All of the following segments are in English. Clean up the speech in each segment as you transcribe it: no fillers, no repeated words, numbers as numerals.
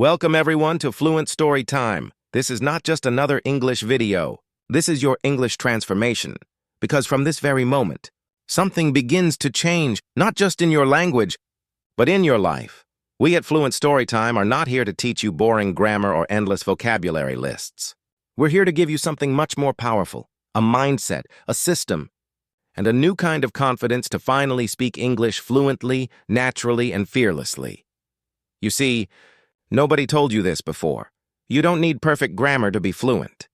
Welcome everyone to Fluent Story Time. This is not just another English video. This is your English transformation. Because from this very moment, something begins to change, not just in your language, but in your life. We at Fluent Story Time are not here to teach you boring grammar or endless vocabulary lists. We're here to give you something much more powerful, a mindset, a system, and a new kind of confidence to finally speak English fluently, naturally, and fearlessly. You see, nobody told you this before. You don't need perfect grammar to be fluent.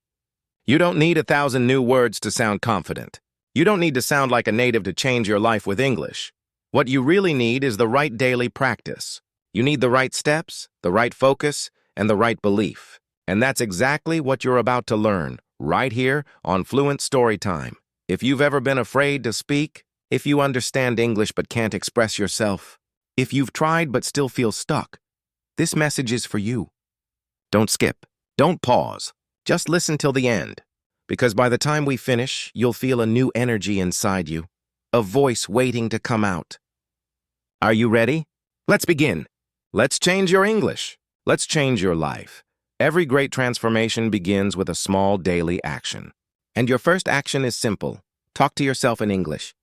You don't need 1,000 new words to sound confident. You don't need to sound like a native to change your life with English. What you really need is the right daily practice. You need the right steps, the right focus, and the right belief. And that's exactly what you're about to learn, right here on Fluent Story Time. If you've ever been afraid to speak, if you understand English but can't express yourself, if you've tried but still feel stuck, this message is for you. Don't skip. Don't pause. Just listen till the end. Because by the time we finish, you'll feel a new energy inside you, a voice waiting to come out. Are you ready? Let's begin. Let's change your English. Let's change your life. Every great transformation begins with a small daily action. And your first action is simple. Talk to yourself in English.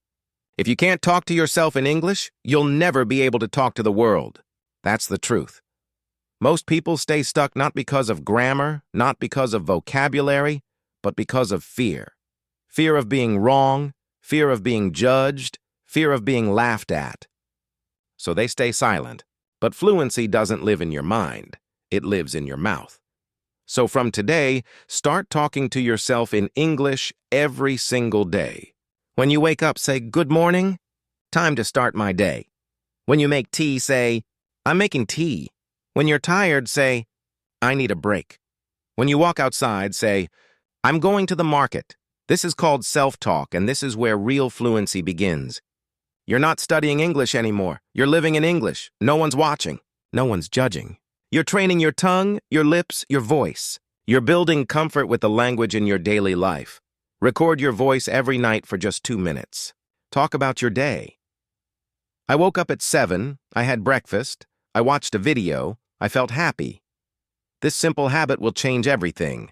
If you can't talk to yourself in English, you'll never be able to talk to the world. That's the truth. Most people stay stuck not because of grammar, not because of vocabulary, but because of fear. Fear of being wrong, fear of being judged, fear of being laughed at. So they stay silent. But fluency doesn't live in your mind. It lives in your mouth. So from today, start talking to yourself in English every single day. When you wake up, say, "Good morning. Time to start my day." When you make tea, say, "I'm making tea." When you're tired, say, "I need a break." When you walk outside, say, "I'm going to the market." This is called self-talk, and this is where real fluency begins. You're not studying English anymore. You're living in English. No one's watching. No one's judging. You're training your tongue, your lips, your voice. You're building comfort with the language in your daily life. Record your voice every night for just 2 minutes. Talk about your day. I woke up at 7. I had breakfast. I watched a video. I felt happy. This simple habit will change everything.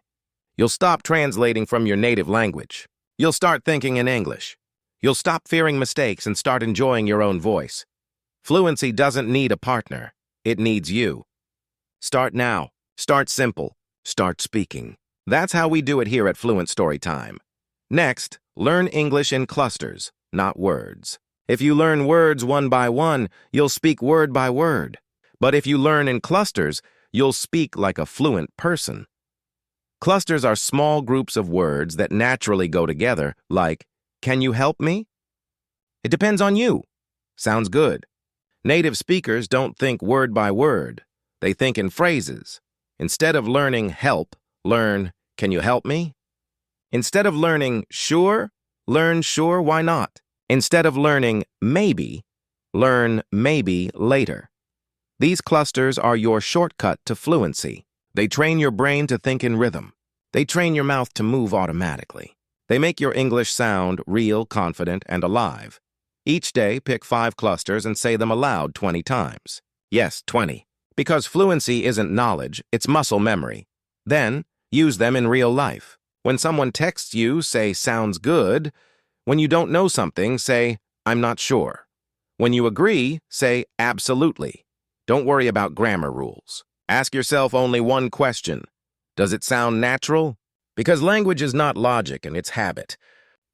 You'll stop translating from your native language. You'll start thinking in English. You'll stop fearing mistakes and start enjoying your own voice. Fluency doesn't need a partner. It needs you. Start now. Start simple. Start speaking. That's how we do it here at Fluent Story Time. Next, learn English in clusters, not words. If you learn words one by one, you'll speak word by word. But if you learn in clusters, you'll speak like a fluent person. Clusters are small groups of words that naturally go together, like, "Can you help me?" It depends on you. Sounds good. Native speakers don't think word by word. They think in phrases. Instead of learning help, learn, "Can you help me?" Instead of learning sure, learn sure, why not? Instead of learning maybe, learn maybe later. These clusters are your shortcut to fluency. They train your brain to think in rhythm. They train your mouth to move automatically. They make your English sound real, confident, and alive. Each day, pick 5 clusters and say them aloud 20 times. Yes, 20. Because fluency isn't knowledge, it's muscle memory. Then, use them in real life. When someone texts you, say, "Sounds good." When you don't know something, say, "I'm not sure." When you agree, say, "Absolutely." Don't worry about grammar rules. Ask yourself only one question. Does it sound natural? Because language is not logic and it's habit.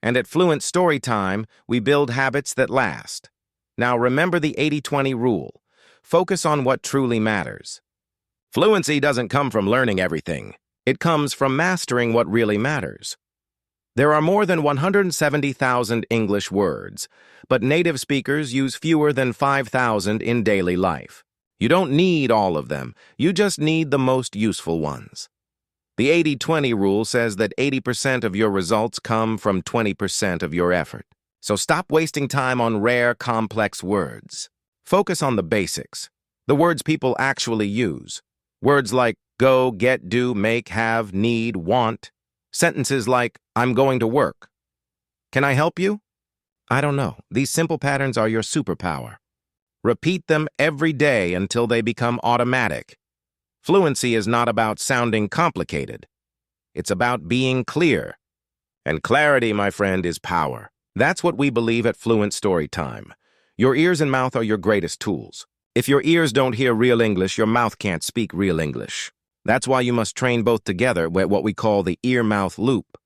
And at Fluent Story Time, we build habits that last. Now remember the 80-20 rule. Focus on what truly matters. Fluency doesn't come from learning everything. It comes from mastering what really matters. There are more than 170,000 English words, but native speakers use fewer than 5,000 in daily life. You don't need all of them. You just need the most useful ones. The 80-20 rule says that 80% of your results come from 20% of your effort. So stop wasting time on rare, complex words. Focus on the basics, the words people actually use. Words like go, get, do, make, have, need, want. Sentences like, "I'm going to work." "Can I help you?" I don't know. These simple patterns are your superpower. Repeat them every day until they become automatic. Fluency is not about sounding complicated. It's about being clear. And clarity, my friend, is power. That's what we believe at Fluent Story Time. Your ears and mouth are your greatest tools. If your ears don't hear real English, your mouth can't speak real English. That's why you must train both together with what we call the ear-mouth loop.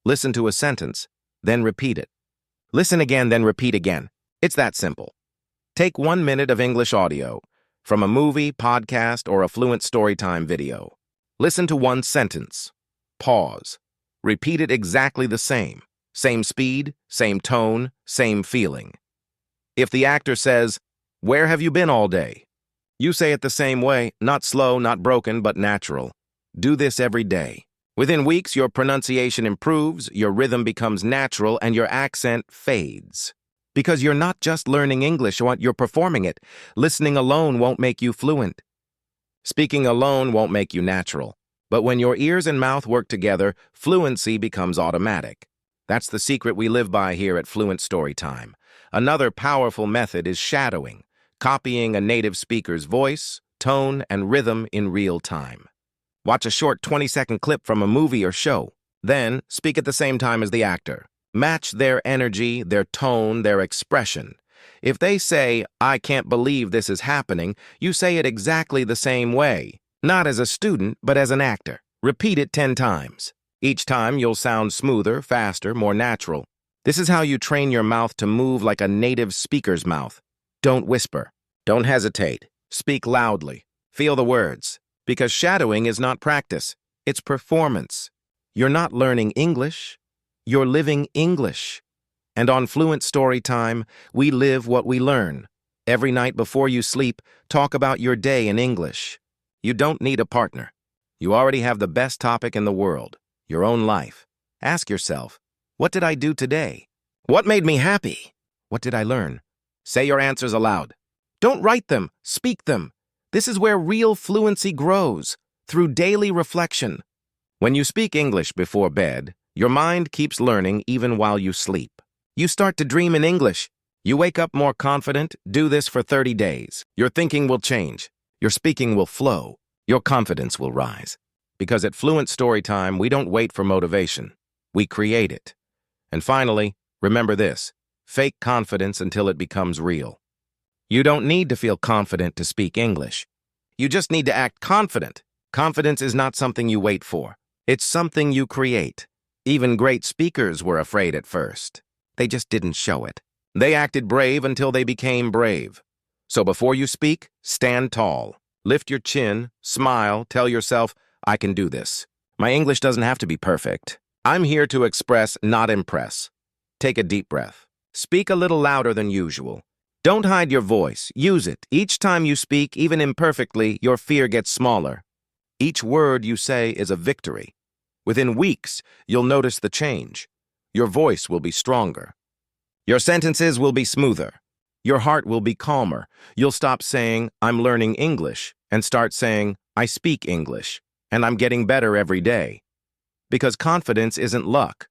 Listen to a sentence, then repeat it. Listen again, then repeat again. It's that simple. Take 1 minute of English audio from a movie, podcast, or a Fluent Storytime video. Listen to one sentence. Pause. Repeat it exactly the same. Same speed, same tone, same feeling. If the actor says, "Where have you been all day?" you say it the same way, not slow, not broken, but natural. Do this every day. Within weeks, your pronunciation improves, your rhythm becomes natural, and your accent fades. Because you're not just learning English, you're performing it. Listening alone won't make you fluent. Speaking alone won't make you natural. But when your ears and mouth work together, fluency becomes automatic. That's the secret we live by here at Fluent Story Time. Another powerful method is shadowing, copying a native speaker's voice, tone, and rhythm in real time. Watch a short 20-second clip from a movie or show. Then, speak at the same time as the actor. Match their energy, their tone, their expression. If they say, "I can't believe this is happening," you say it exactly the same way. Not as a student, but as an actor. Repeat it 10 times. Each time, you'll sound smoother, faster, more natural. This is how you train your mouth to move like a native speaker's mouth. Don't whisper. Don't hesitate. Speak loudly. Feel the words. Because shadowing is not practice. It's performance. You're not learning English. You're living English. And on Fluent Story Time, we live what we learn. Every night before you sleep, talk about your day in English. You don't need a partner. You already have the best topic in the world, your own life. Ask yourself, what did I do today? What made me happy? What did I learn? Say your answers aloud. Don't write them, speak them. This is where real fluency grows, through daily reflection. When you speak English before bed, your mind keeps learning even while you sleep. You start to dream in English. You wake up more confident. Do this for 30 days. Your thinking will change. Your speaking will flow. Your confidence will rise. Because at Fluent Story Time, we don't wait for motivation. We create it. And finally, remember this. Fake confidence until it becomes real. You don't need to feel confident to speak English. You just need to act confident. Confidence is not something you wait for. It's something you create. Even great speakers were afraid at first. They just didn't show it. They acted brave until they became brave. So before you speak, stand tall. Lift your chin, smile, tell yourself, "I can do this." My English doesn't have to be perfect. I'm here to express, not impress. Take a deep breath. Speak a little louder than usual. Don't hide your voice. Use it. Each time you speak, even imperfectly, your fear gets smaller. Each word you say is a victory. Within weeks, you'll notice the change. Your voice will be stronger. Your sentences will be smoother. Your heart will be calmer. You'll stop saying, "I'm learning English," and start saying, "I speak English, and I'm getting better every day." Because confidence isn't luck.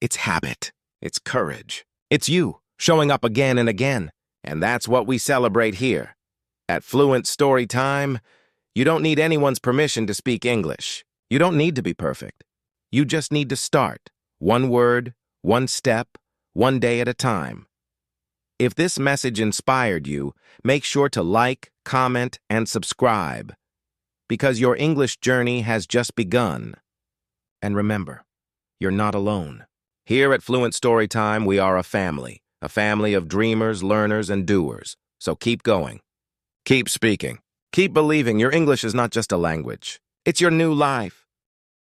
It's habit. It's courage. It's you, showing up again and again. And that's what we celebrate here. At Fluent Story Time, you don't need anyone's permission to speak English. You don't need to be perfect. You just need to start. One word, one step, one day at a time. If this message inspired you, make sure to like, comment, and subscribe. Because your English journey has just begun. And remember, you're not alone. Here at Fluent Story Time, we are a family of dreamers, learners, and doers. So keep going. Keep speaking. Keep believing your English is not just a language. It's your new life.